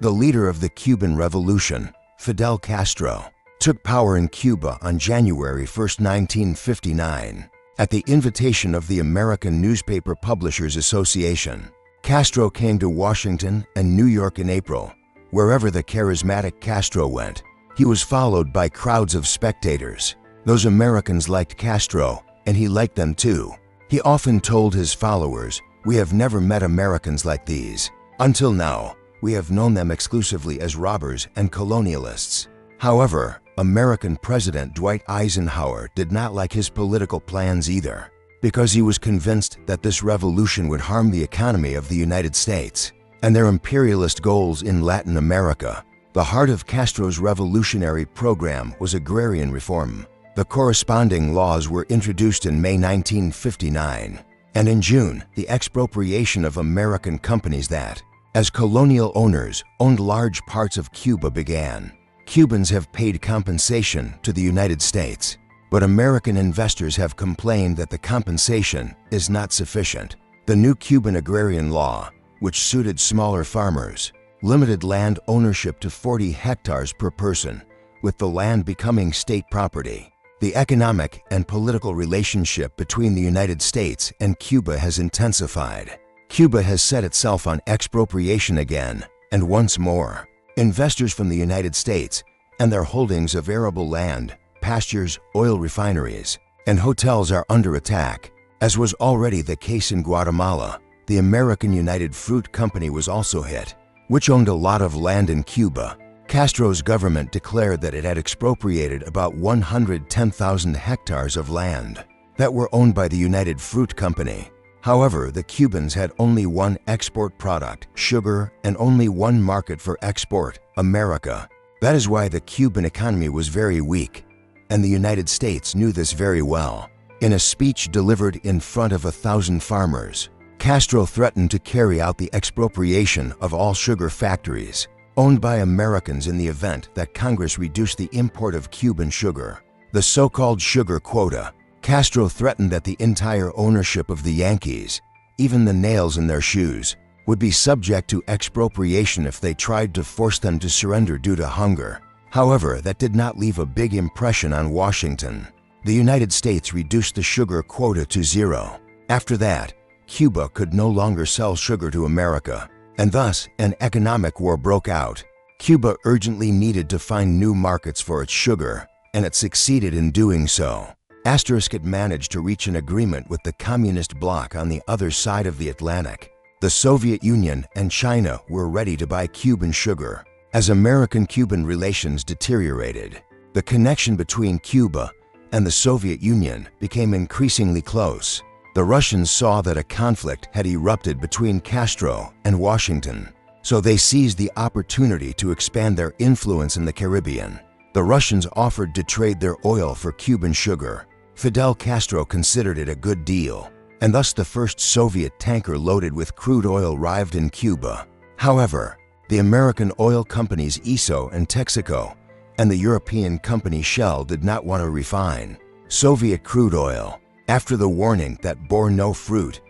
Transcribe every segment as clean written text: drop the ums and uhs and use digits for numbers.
The leader of the Cuban Revolution, Fidel Castro, took power in Cuba on January 1, 1959. At the invitation of the American Newspaper Publishers Association, Castro came to Washington and New York in April. Wherever the charismatic Castro went, he was followed by crowds of spectators. Those Americans liked Castro, and he liked them too. He often told his followers, "We have never met Americans like these. Until now, we have known them exclusively as robbers and colonialists." However, American President Dwight Eisenhower did not like his political plans either, because he was convinced that this revolution would harm the economy of the United States and their imperialist goals in Latin America. The heart of Castro's revolutionary program was agrarian reform. The corresponding laws were introduced in May 1959, and in June, the expropriation of American companies that, as colonial owners, owned large parts of Cuba began. Cubans have paid compensation to the United States, but American investors have complained that the compensation is not sufficient. The new Cuban agrarian law, which suited smaller farmers, limited land ownership to 40 hectares per person, with the land becoming state property. The economic and political relationship between the United States and Cuba has intensified. Cuba has set itself on expropriation again, and once more. Investors from the United States and their holdings of arable land, pastures, oil refineries, and hotels are under attack. As was already the case in Guatemala, the American United Fruit Company was also hit, which owned a lot of land in Cuba. Castro's government declared that it had expropriated about 110,000 hectares of land that were owned by the United Fruit Company. However, the Cubans had only one export product, sugar, and only one market for export, America. That is why the Cuban economy was very weak, and the United States knew this very well. In a speech delivered in front of 1,000 farmers, Castro threatened to carry out the expropriation of all sugar factories owned by Americans in the event that Congress reduced the import of Cuban sugar, the so-called sugar quota. Castro threatened that the entire ownership of the Yankees, even the nails in their shoes, would be subject to expropriation if they tried to force them to surrender due to hunger. However, that did not leave a big impression on Washington. The United States reduced the sugar quota to 0. After that, Cuba could no longer sell sugar to America, and thus an economic war broke out. Cuba urgently needed to find new markets for its sugar, and it succeeded in doing so. It managed to reach an agreement with the communist bloc on the other side of the Atlantic. The Soviet Union and China were ready to buy Cuban sugar. As American-Cuban relations deteriorated, the connection between Cuba and the Soviet Union became increasingly close. The Russians saw that a conflict had erupted between Castro and Washington, so they seized the opportunity to expand their influence in the Caribbean. The Russians offered to trade their oil for Cuban sugar. Fidel Castro considered it a good deal, and thus the first Soviet tanker loaded with crude oil arrived in Cuba. However, the American oil companies Esso and Texaco and the European company Shell did not want to refine Soviet crude oil. After the warning that bore no fruit,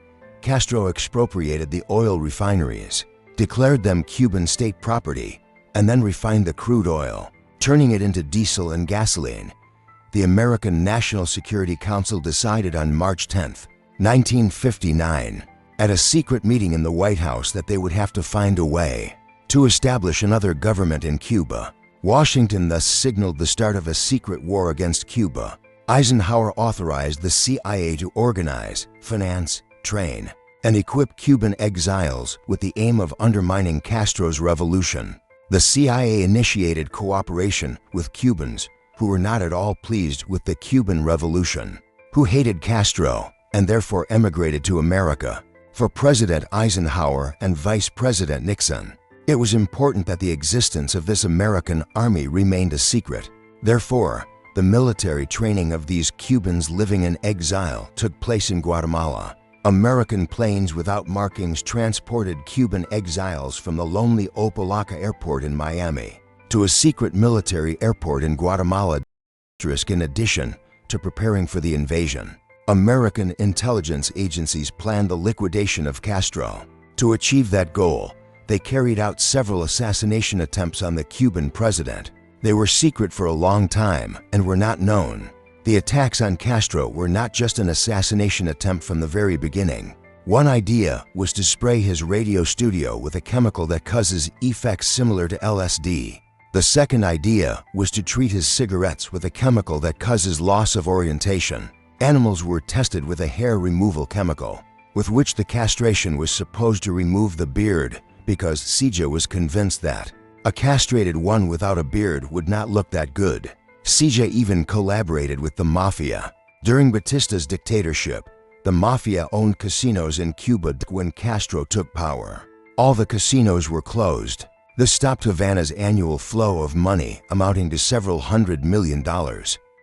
Castro expropriated the oil refineries, declared them Cuban state property, and then refined the crude oil, turning it into diesel and gasoline. The American National Security Council decided on March 10, 1959, at a secret meeting in the White House that they would have to find a way to establish another government in Cuba. Washington thus signaled the start of a secret war against Cuba. Eisenhower authorized the CIA to organize, finance, train, and equip Cuban exiles with the aim of undermining Castro's revolution. The CIA initiated cooperation with Cubans who were not at all pleased with the Cuban Revolution, who hated Castro and therefore emigrated to America. For President Eisenhower and Vice President Nixon, it was important that the existence of this American army remained a secret. Therefore, the military training of these Cubans living in exile took place in Guatemala. American planes without markings transported Cuban exiles from the lonely Opa-locka airport in Miami to a secret military airport in Guatemala. In addition to preparing for the invasion, American intelligence agencies planned the liquidation of Castro. To achieve that goal, they carried out several assassination attempts on the Cuban president. They were secret for a long time and were not known. The attacks on Castro were not just an assassination attempt from the very beginning. One idea was to spray his radio studio with a chemical that causes effects similar to LSD. The second idea was to treat his cigarettes with a chemical that causes loss of orientation. Animals were tested with a hair removal chemical, with which the castration was supposed to remove the beard, because CJ was convinced that a castrated one without a beard would not look that good. CJ even collaborated with the Mafia. During Batista's dictatorship, the Mafia owned casinos in Cuba when Castro took power. All the casinos were closed. This stopped Havana's annual flow of money, amounting to several $100 million.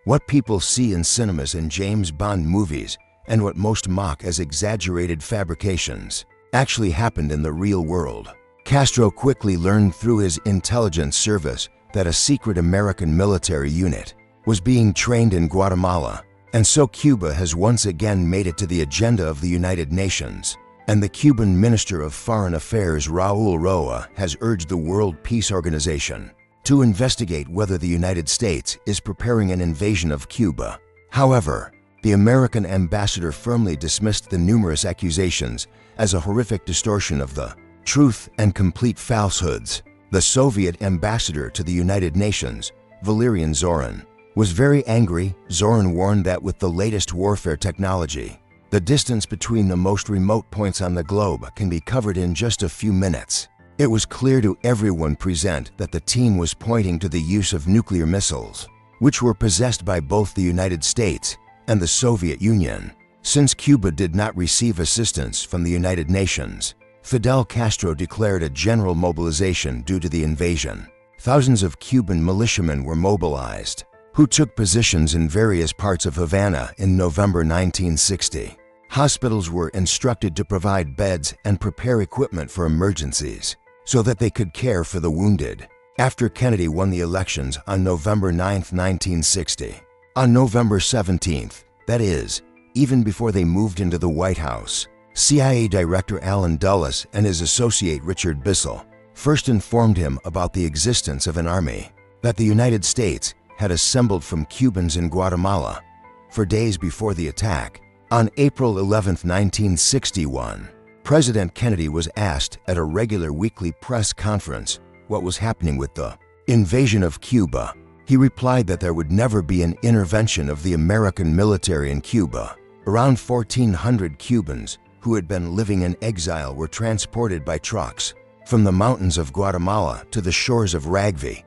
What people see in cinemas and James Bond movies, and what most mock as exaggerated fabrications, actually happened in the real world. Castro quickly learned through his intelligence service that a secret American military unit was being trained in Guatemala, and so Cuba has once again made it to the agenda of the United Nations. And the Cuban Minister of Foreign Affairs, Raul Roa, has urged the World Peace Organization to investigate whether the United States is preparing an invasion of Cuba. However, the American ambassador firmly dismissed the numerous accusations as a horrific distortion of the truth and complete falsehoods. The Soviet ambassador to the United Nations, Valerian Zorin, was very angry. Zorin warned that with the latest warfare technology, the distance between the most remote points on the globe can be covered in just a few minutes. It was clear to everyone present that the team was pointing to the use of nuclear missiles, which were possessed by both the United States and the Soviet Union. Since Cuba did not receive assistance from the United Nations, Fidel Castro declared a general mobilization due to the invasion. Thousands of Cuban militiamen were mobilized, who took positions in various parts of Havana in November 1960. Hospitals were instructed to provide beds and prepare equipment for emergencies so that they could care for the wounded. After Kennedy won the elections on November 9, 1960, on November 17th, that is, even before they moved into the White House, CIA Director Allen Dulles and his associate Richard Bissell first informed him about the existence of an army that the United States had assembled from Cubans in Guatemala. For days before the attack, on April 11, 1961, President Kennedy was asked at a regular weekly press conference what was happening with the invasion of Cuba. He replied that there would never be an intervention of the American military in Cuba. Around 1,400 Cubans who had been living in exile were transported by trucks from the mountains of Guatemala to the shores of Ragvi.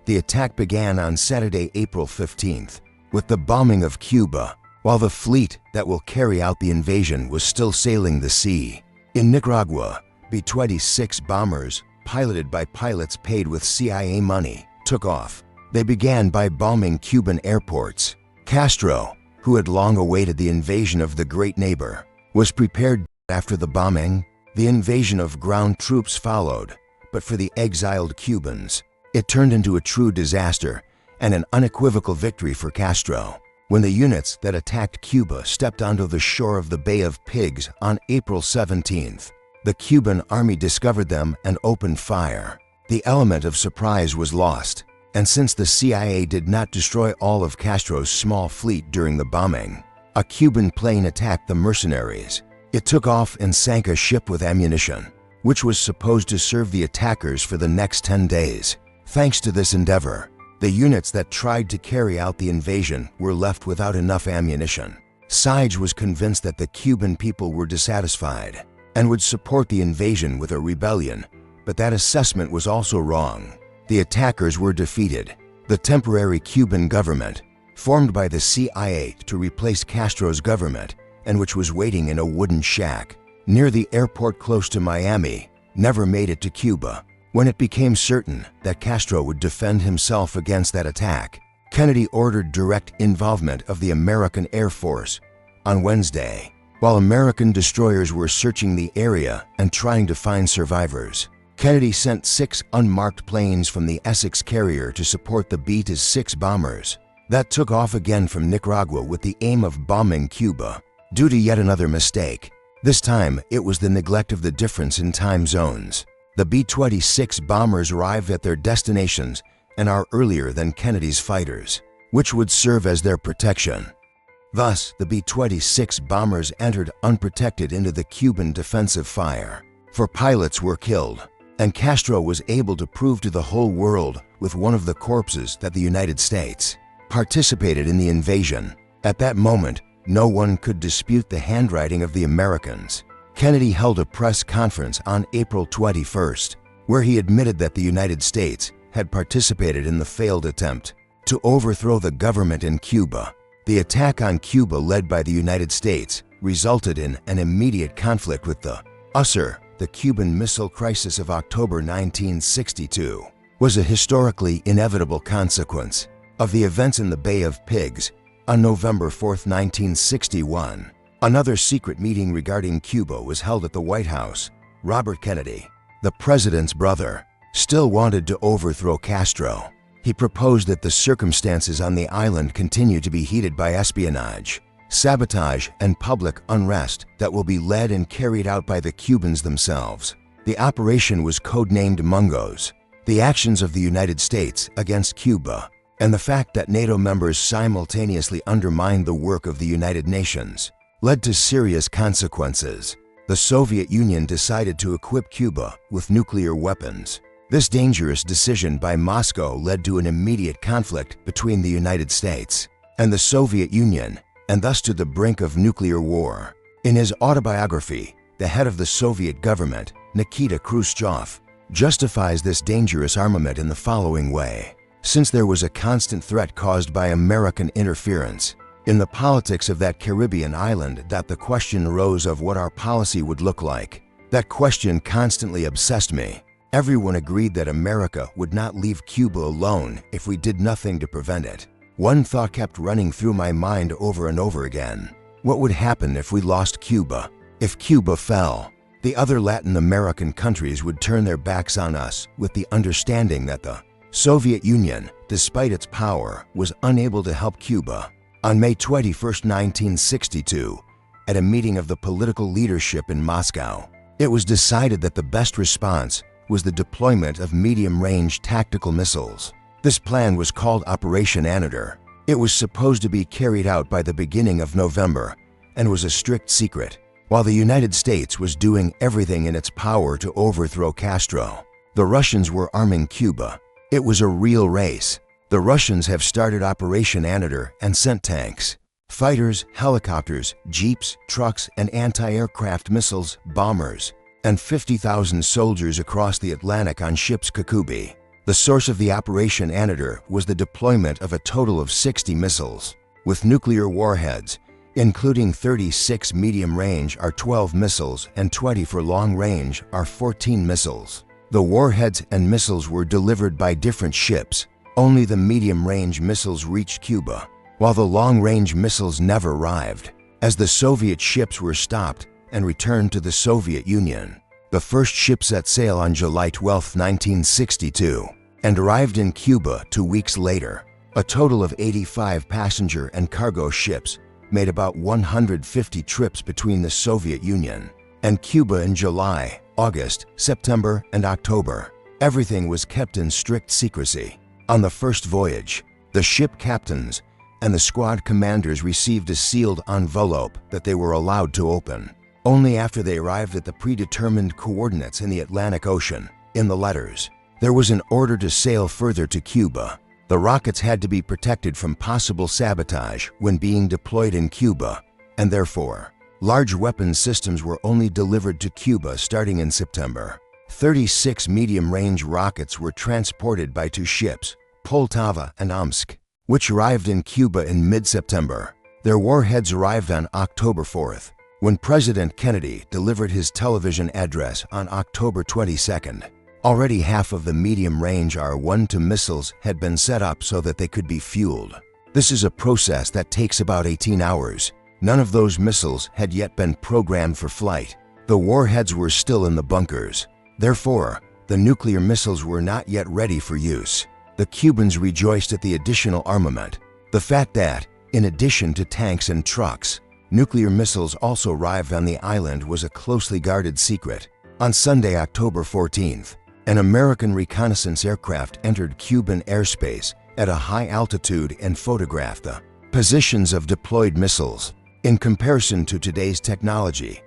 The attack began on Saturday, April 15th, with the bombing of Cuba, while the fleet that will carry out the invasion was still sailing the sea. In Nicaragua, B-26 bombers, piloted by pilots paid with CIA money, took off. They began by bombing Cuban airports. Castro, who had long awaited the invasion of the great neighbor, was prepared. After the bombing, the invasion of ground troops followed, but for the exiled Cubans, it turned into a true disaster and an unequivocal victory for Castro. When the units that attacked Cuba stepped onto the shore of the Bay of Pigs on April 17th, the Cuban army discovered them and opened fire. The element of surprise was lost, and since the CIA did not destroy all of Castro's small fleet during the bombing, a Cuban plane attacked the mercenaries. It took off and sank a ship with ammunition, which was supposed to serve the attackers for the next 10 days. Thanks to this endeavor, the units that tried to carry out the invasion were left without enough ammunition. Sige was convinced that the Cuban people were dissatisfied and would support the invasion with a rebellion, but that assessment was also wrong. The attackers were defeated. The temporary Cuban government, formed by the CIA to replace Castro's government, and which was waiting in a wooden shack near the airport close to Miami, never made it to Cuba. When it became certain that Castro would defend himself against that attack, Kennedy ordered direct involvement of the American Air Force. On Wednesday, while American destroyers were searching the area and trying to find survivors, Kennedy sent 6 unmarked planes from the Essex carrier to support the B-6 bombers that took off again from Nicaragua with the aim of bombing Cuba. Due to yet another mistake, this time it was the neglect of the difference in time zones. The B-26 bombers arrived at their destinations an hour earlier than Kennedy's fighters, which would serve as their protection. Thus, the B-26 bombers entered unprotected into the Cuban defensive fire. 4 pilots were killed, and Castro was able to prove to the whole world with one of the corpses that the United States participated in the invasion. At that moment, no one could dispute the handwriting of the Americans. Kennedy held a press conference on April 21st, where he admitted that the United States had participated in the failed attempt to overthrow the government in Cuba. The attack on Cuba led by the United States resulted in an immediate conflict with the USSR. The Cuban Missile Crisis of October 1962 was a historically inevitable consequence of the events in the Bay of Pigs on November 4, 1961. Another secret meeting regarding Cuba was held at the White House. Robert Kennedy, the president's brother, still wanted to overthrow Castro. He proposed that the circumstances on the island continue to be heated by espionage, sabotage, and public unrest that will be led and carried out by the Cubans themselves. The operation was codenamed Mongoose. The actions of the United States against Cuba and the fact that NATO members simultaneously undermined the work of the United Nations led to serious consequences. The Soviet Union decided to equip Cuba with nuclear weapons. This dangerous decision by Moscow led to an immediate conflict between the United States and the Soviet Union, and thus to the brink of nuclear war. In his autobiography, the head of the Soviet government, Nikita Khrushchev, justifies this dangerous armament in the following way. Since there was a constant threat caused by American interference in the politics of that Caribbean island, that the question arose of what our policy would look like. That question constantly obsessed me. Everyone agreed that America would not leave Cuba alone if we did nothing to prevent it. One thought kept running through my mind over and over again. What would happen if we lost Cuba? If Cuba fell, the other Latin American countries would turn their backs on us, with the understanding that the Soviet Union, despite its power, was unable to help Cuba. On May 21, 1962, at a meeting of the political leadership in Moscow, it was decided that the best response was the deployment of medium-range tactical missiles. This plan was called Operation Anadyr. It was supposed to be carried out by the beginning of November and was a strict secret. While the United States was doing everything in its power to overthrow Castro, the Russians were arming Cuba. It was a real race. The Russians have started Operation Anadyr and sent tanks, fighters, helicopters, jeeps, trucks, and anti-aircraft missiles, bombers, and 50,000 soldiers across the Atlantic on ships Kokubi. The source of the Operation Anadyr was the deployment of a total of 60 missiles, with nuclear warheads, including 36 medium-range or 12 missiles and 20 for long-range or 14 missiles. The warheads and missiles were delivered by different ships. Only the medium-range missiles reached Cuba, while the long-range missiles never arrived, as the Soviet ships were stopped and returned to the Soviet Union. The first ship set sail on July 12, 1962, and arrived in Cuba 2 weeks later. A total of 85 passenger and cargo ships made about 150 trips between the Soviet Union and Cuba in July, August, September, and October. Everything was kept in strict secrecy. On the first voyage, the ship captains and the squad commanders received a sealed envelope that they were allowed to open only after they arrived at the predetermined coordinates in the Atlantic Ocean. In the letters, there was an order to sail further to Cuba. The rockets had to be protected from possible sabotage when being deployed in Cuba, and therefore, large weapon systems were only delivered to Cuba starting in September. 36 medium-range rockets were transported by 2 ships, Poltava and Omsk, which arrived in Cuba in mid-September. Their warheads arrived on October 4th. When President Kennedy delivered his television address on October 22nd, already half of the medium-range R-12 missiles had been set up so that they could be fueled. This is a process that takes about 18 hours. None of those missiles had yet been programmed for flight. The warheads were still in the bunkers. Therefore, the nuclear missiles were not yet ready for use. The Cubans rejoiced at the additional armament. The fact that, in addition to tanks and trucks, nuclear missiles also arrived on the island was a closely guarded secret. On Sunday, October 14th, an American reconnaissance aircraft entered Cuban airspace at a high altitude and photographed the positions of deployed missiles. In comparison to today's technology,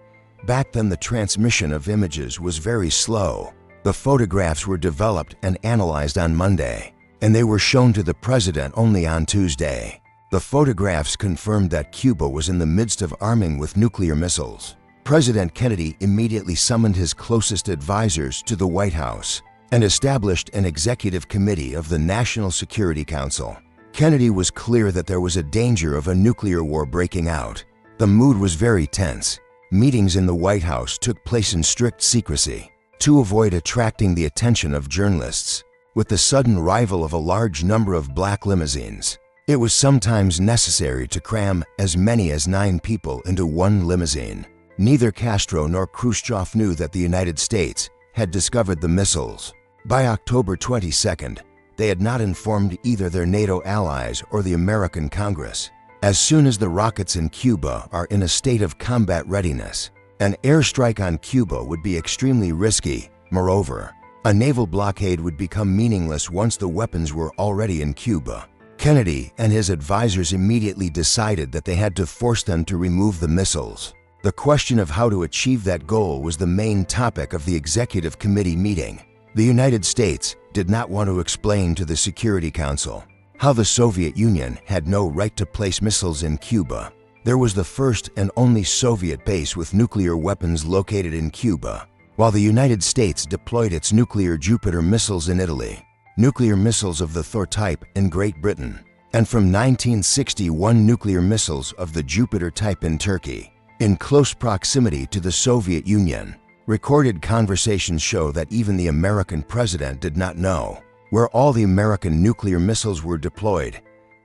back then the transmission of images was very slow. The photographs were developed and analyzed on Monday, and they were shown to the president only on Tuesday. The photographs confirmed that Cuba was in the midst of arming with nuclear missiles. President Kennedy immediately summoned his closest advisors to the White House and established an executive committee of the National Security Council. Kennedy was clear that there was a danger of a nuclear war breaking out. The mood was very tense. Meetings in the White House took place in strict secrecy to avoid attracting the attention of journalists. With the sudden arrival of a large number of black limousines, it was sometimes necessary to cram as many as 9 people into one limousine. Neither Castro nor Khrushchev knew that the United States had discovered the missiles. By October 22nd, they had not informed either their NATO allies or the American Congress. As soon as the rockets in Cuba are in a state of combat readiness, an airstrike on Cuba would be extremely risky. Moreover, a naval blockade would become meaningless once the weapons were already in Cuba. Kennedy and his advisors immediately decided that they had to force them to remove the missiles. The question of how to achieve that goal was the main topic of the Executive Committee meeting. The United States did not want to explain to the Security Council how the Soviet Union had no right to place missiles in Cuba. There was the first and only Soviet base with nuclear weapons located in Cuba, while the United States deployed its nuclear Jupiter missiles in Italy, nuclear missiles of the Thor type in Great Britain, and from 1961 nuclear missiles of the Jupiter type in Turkey. In close proximity to the Soviet Union, recorded conversations show that even the American president did not know where all the American nuclear missiles were deployed.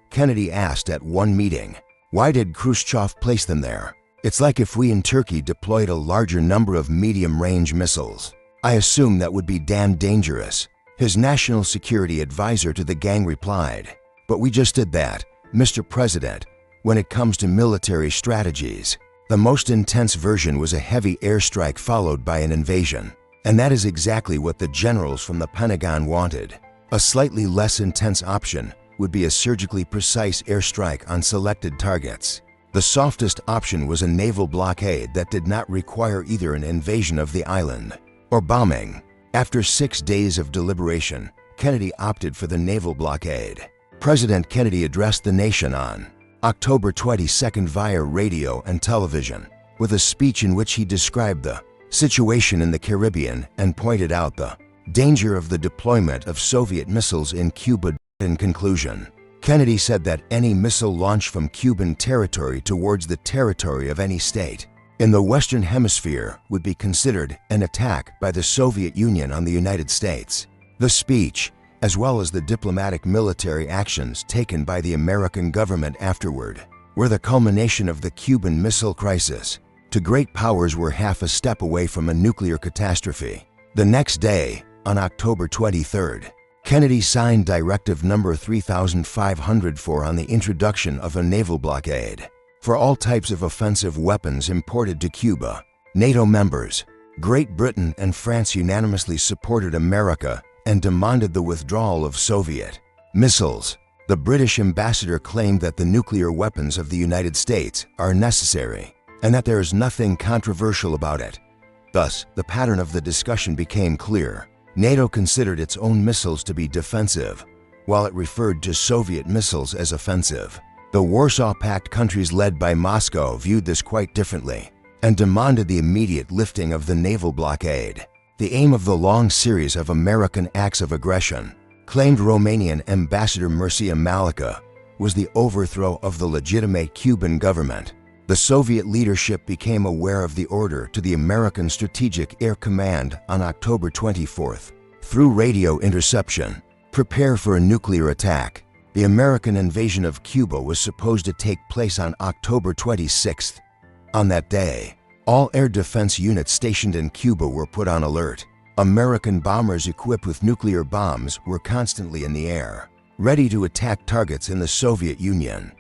Kennedy asked at one meeting, "Why did Khrushchev place them there? It's like if we in Turkey deployed a larger number of medium-range missiles. I assume that would be damn dangerous." His national security advisor to the gang replied, "But we just did that, Mr. President. When it comes to military strategies, the most intense version was a heavy airstrike followed by an invasion. And that is exactly what the generals from the Pentagon wanted. A slightly less intense option would be a surgically precise airstrike on selected targets. The softest option was a naval blockade that did not require either an invasion of the island or bombing." After 6 days of deliberation, Kennedy opted for the naval blockade. President Kennedy addressed the nation on October 22nd via radio and television, with a speech in which he described the situation in the Caribbean and pointed out the danger of the deployment of Soviet missiles in Cuba. In conclusion, Kennedy said that any missile launch from Cuban territory towards the territory of any state in the Western Hemisphere would be considered an attack by the Soviet Union on the United States. The speech, as well as the diplomatic military actions taken by the American government afterward, were the culmination of the Cuban Missile Crisis. Two great powers were half a step away from a nuclear catastrophe. The next day, on October 23rd, Kennedy signed Directive No. 3504 on the introduction of a naval blockade for all types of offensive weapons imported to Cuba. NATO members, Great Britain and France unanimously supported America and demanded the withdrawal of Soviet missiles. The British ambassador claimed that the nuclear weapons of the United States are necessary and that there is nothing controversial about it. Thus, the pattern of the discussion became clear. NATO considered its own missiles to be defensive, while it referred to Soviet missiles as offensive. The Warsaw Pact countries led by Moscow viewed this quite differently and demanded the immediate lifting of the naval blockade. The aim of the long series of American acts of aggression, claimed Romanian Ambassador Mircea Malica, was the overthrow of the legitimate Cuban government. The Soviet leadership became aware of the order to the American Strategic Air Command on October 24th. Through radio interception, prepare for a nuclear attack. The American invasion of Cuba was supposed to take place on October 26th. On that day, all air defense units stationed in Cuba were put on alert. American bombers equipped with nuclear bombs were constantly in the air, ready to attack targets in the Soviet Union.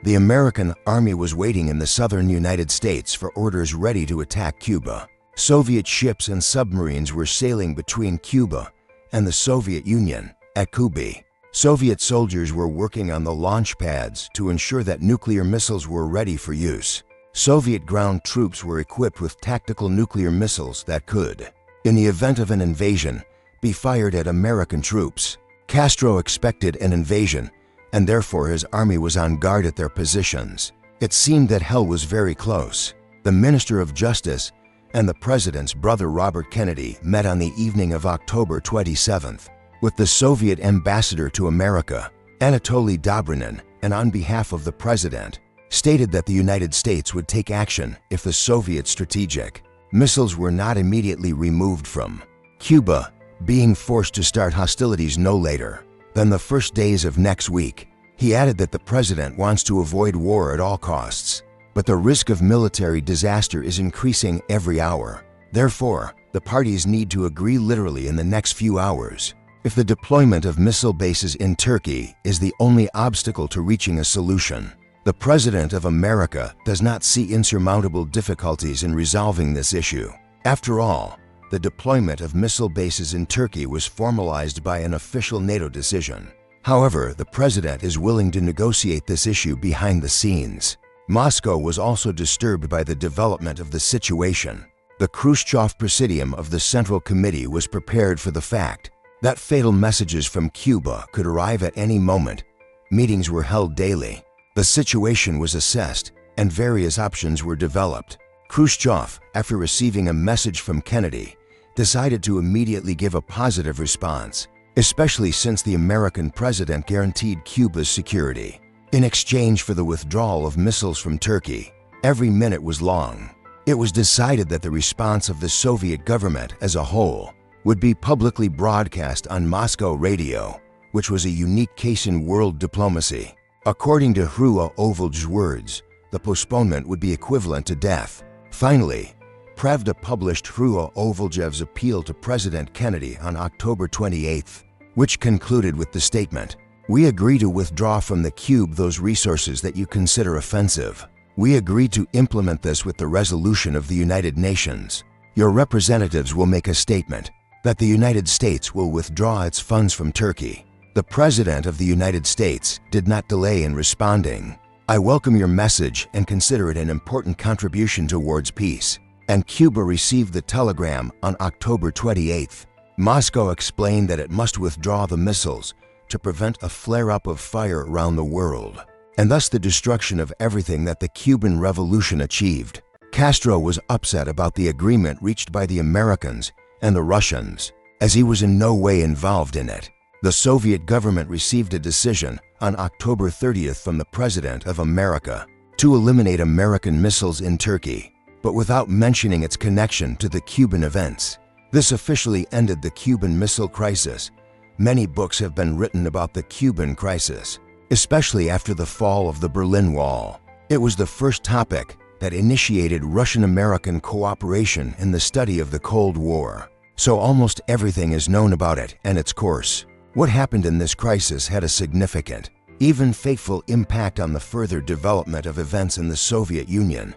The American Army was waiting in the southern United States for orders ready to attack Cuba. Soviet ships and submarines were sailing between Cuba and the Soviet Union at Cuba. Soviet soldiers were working on the launch pads to ensure that nuclear missiles were ready for use. Soviet ground troops were equipped with tactical nuclear missiles that could, in the event of an invasion, be fired at American troops. Castro expected an invasion, and therefore his army was on guard at their positions. It seemed that hell was very close. The Minister of Justice and the President's brother Robert Kennedy met on the evening of October 27th with the Soviet ambassador to America, Anatoly Dobrinin, and on behalf of the President, stated that the United States would take action if the Soviet strategic missiles were not immediately removed from Cuba, being forced to start hostilities no later than the first days of next week. He added that the President wants to avoid war at all costs, but the risk of military disaster is increasing every hour. Therefore, the parties need to agree literally in the next few hours. If the deployment of missile bases in Turkey is the only obstacle to reaching a solution, the President of America does not see insurmountable difficulties in resolving this issue. After all, the deployment of missile bases in Turkey was formalized by an official NATO decision. However, the President is willing to negotiate this issue behind the scenes. Moscow was also disturbed by the development of the situation. The Khrushchev Presidium of the Central Committee was prepared for the fact that fatal messages from Cuba could arrive at any moment. Meetings were held daily. The situation was assessed, and various options were developed. Khrushchev, after receiving a message from Kennedy, decided to immediately give a positive response, especially since the American president guaranteed Cuba's security. In exchange for the withdrawal of missiles from Turkey, every minute was long. It was decided that the response of the Soviet government as a whole would be publicly broadcast on Moscow radio, which was a unique case in world diplomacy. According to Khrushchev's words, the postponement would be equivalent to death. Finally, Pravda published Khrushchev's appeal to President Kennedy on October 28th, which concluded with the statement, "We agree to withdraw from the Cube those resources that you consider offensive. We agree to implement this with the resolution of the United Nations. Your representatives will make a statement that the United States will withdraw its funds from Turkey." The President of the United States did not delay in responding. "I welcome your message and consider it an important contribution towards peace." And Cuba received the telegram on October 28th. Moscow explained that it must withdraw the missiles to prevent a flare-up of fire around the world, and thus the destruction of everything that the Cuban Revolution achieved. Castro was upset about the agreement reached by the Americans and the Russians, as he was in no way involved in it. The Soviet government received a decision on October 30th from the President of America to eliminate American missiles in Turkey, but without mentioning its connection to the Cuban events. This officially ended the Cuban Missile Crisis. Many books have been written about the Cuban crisis, especially after the fall of the Berlin Wall. It was the first topic that initiated Russian-American cooperation in the study of the Cold War, so almost everything is known about it and its course. What happened in this crisis had a significant, even fateful impact on the further development of events in the Soviet Union.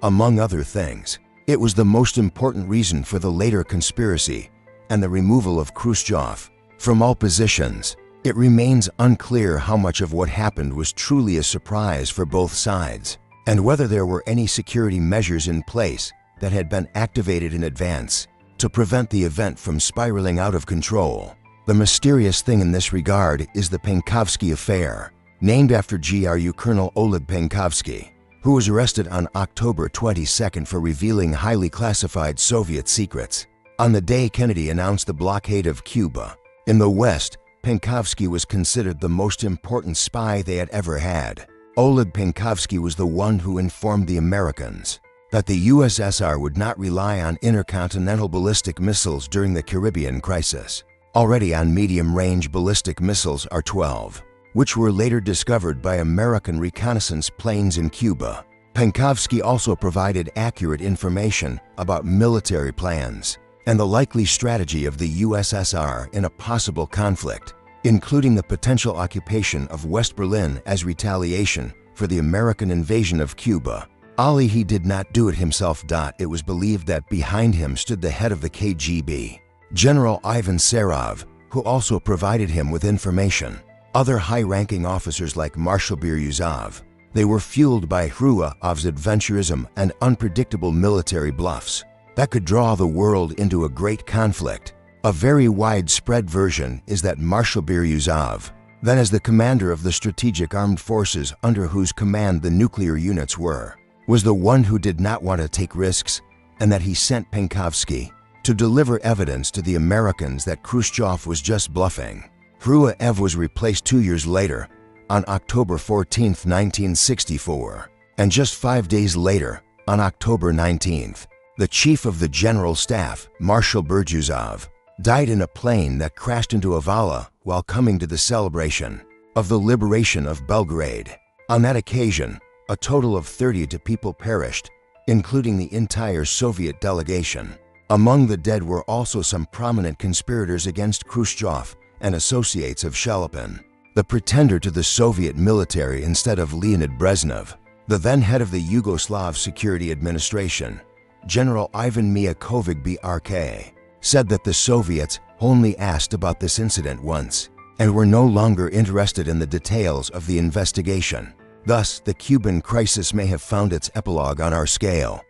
Among other things, it was the most important reason for the later conspiracy and the removal of Khrushchev from all positions. It remains unclear how much of what happened was truly a surprise for both sides, and whether there were any security measures in place that had been activated in advance to prevent the event from spiraling out of control. The mysterious thing in this regard is the Penkovsky Affair, named after GRU Colonel Oleg Penkovsky, who was arrested on October 22nd for revealing highly classified Soviet secrets. On the day Kennedy announced the blockade of Cuba, in the West, Penkovsky was considered the most important spy they had ever had. Oleg Penkovsky was the one who informed the Americans that the USSR would not rely on intercontinental ballistic missiles during the Caribbean crisis. Already on medium-range ballistic missiles are 12, which were later discovered by American reconnaissance planes in Cuba. Penkovsky also provided accurate information about military plans and the likely strategy of the USSR in a possible conflict, including the potential occupation of West Berlin as retaliation for the American invasion of Cuba. Ali he did not do it himself. It was believed that behind him stood the head of the KGB, General Ivan Serov, who also provided him with information. Other high-ranking officers like Marshal Biryuzov. They were fueled by Khrushchev's adventurism and unpredictable military bluffs that could draw the world into a great conflict. A very widespread version is that Marshal Biryuzov, then as the commander of the strategic armed forces under whose command the nuclear units were, was the one who did not want to take risks, and that he sent Penkovsky to deliver evidence to the Americans that Khrushchev was just bluffing. Khrushchev was replaced 2 years later, on October 14, 1964, and just 5 days later, on October 19th, the chief of the General Staff, Marshal Biryuzov, died in a plane that crashed into Avala while coming to the celebration of the liberation of Belgrade. On that occasion, a total of 32 people perished, including the entire Soviet delegation. Among the dead were also some prominent conspirators against Khrushchev and associates of Shelepin, the pretender to the Soviet military instead of Leonid Brezhnev. The then head of the Yugoslav Security Administration, General Ivan Miakovic BRK, said that the Soviets only asked about this incident once and were no longer interested in the details of the investigation. Thus, the Cuban crisis may have found its epilogue on our scale.